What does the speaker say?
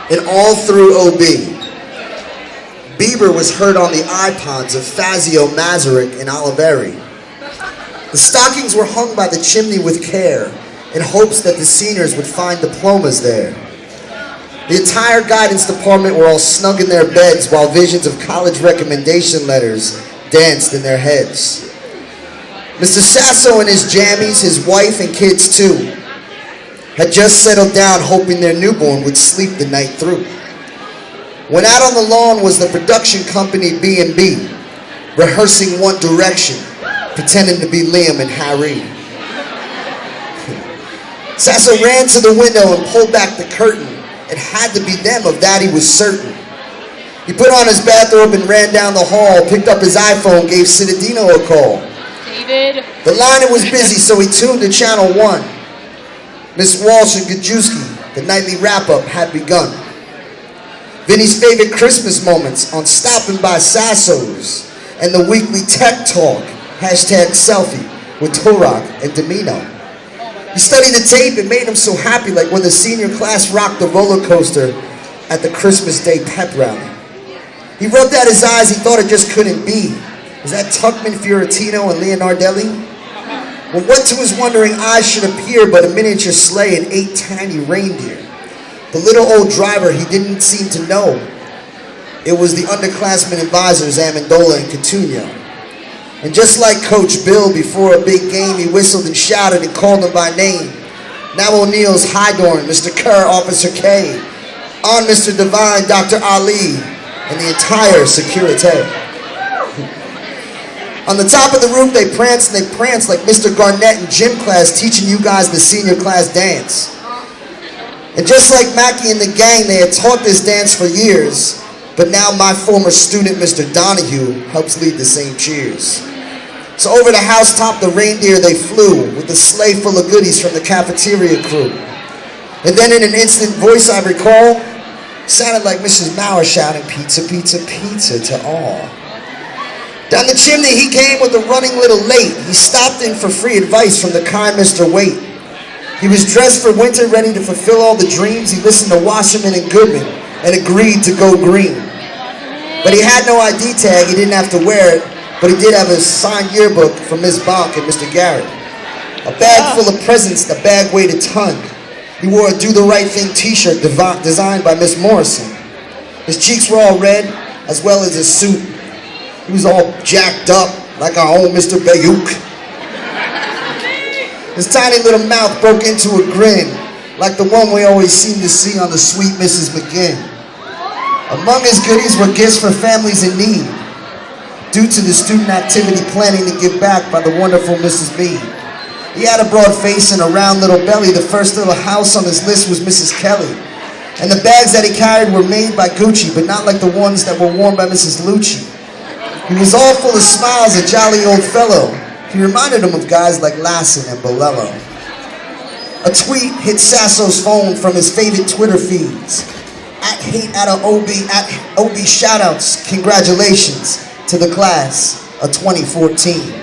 and all through OB. Bieber was heard on the iPods of Fazio, Mazarick, and Oliveri. The stockings were hung by the chimney with care in hopes that the seniors would find diplomas there. The entire guidance department were all snug in their beds while visions of college recommendation letters danced in their heads. Mr. Sasso and his jammies, his wife and kids too, had just settled down hoping their newborn would sleep the night through. When out on the lawn was the production company B&B, rehearsing One Direction, pretending to be Liam and Harry. Sasso ran to the window and pulled back the curtain. It had to be them, of that he was certain. He put on his bathrobe and ran down the hall, picked up his iPhone, gave Citadino a call. David. The line was busy, so he tuned to Channel 1. Miss Walsh and Gajewski, the nightly wrap-up had begun. Vinny's favorite Christmas moments on Stopping by Sasso's and the weekly tech talk, #selfie, with Torok and Domino. He studied the tape. It made him so happy, like when the senior class rocked the roller coaster at the Christmas Day pep rally. He rubbed out his eyes. He thought it just couldn't be. Was that Tuckman, Fioritino, and Leonardelli? Well, what to his wondering eyes should appear but a miniature sleigh and 8 tiny reindeer? The little old driver he didn't seem to know. It was the underclassmen advisors, Amendola and Coutinho. And just like Coach Bill before a big game, he whistled and shouted and called them by name. Now O'Neill's Hydorn, Mr. Kerr, Officer K, on Mr. Devine, Dr. Ali, and the entire security. On the top of the roof, they pranced like Mr. Garnett in gym class teaching you guys the senior class dance. And just like Mackie and the gang, they had taught this dance for years, but now my former student, Mr. Donahue, helps lead the same cheers. So over the housetop, the reindeer, they flew with a sleigh full of goodies from the cafeteria crew. And then in an instant, voice I recall sounded like Mrs. Mauer shouting, "Pizza, pizza, pizza to all." Down the chimney he came with a running little late. He stopped in for free advice from the kind Mr. Waite. He was dressed for winter, ready to fulfill all the dreams. He listened to Wasserman and Goodman and agreed to go green. But he had no ID tag. He didn't have to wear it, but he did have a signed yearbook from Ms. Bonk and Mr. Garrett. A bag full of presents. The bag weighed a ton. He wore a Do the Right Thing t-shirt designed by Miss Morrison. His cheeks were all red, as well as his suit. He was all jacked up, like our own Mr. Bayuk. His tiny little mouth broke into a grin, like the one we always seem to see on the sweet Mrs. McGinn. Among his goodies were gifts for families in need, due to the student activity planning to give back by the wonderful Mrs. B. He had a broad face and a round little belly. The first little house on his list was Mrs. Kelly. And the bags that he carried were made by Gucci, but not like the ones that were worn by Mrs. Lucci. He was all full of smiles, a jolly old fellow. He reminded him of guys like Lassen and Bolello. A tweet hit Sasso's phone from his favorite Twitter feeds. @HateOutOB, @OB shoutouts, congratulations to the class of 2014.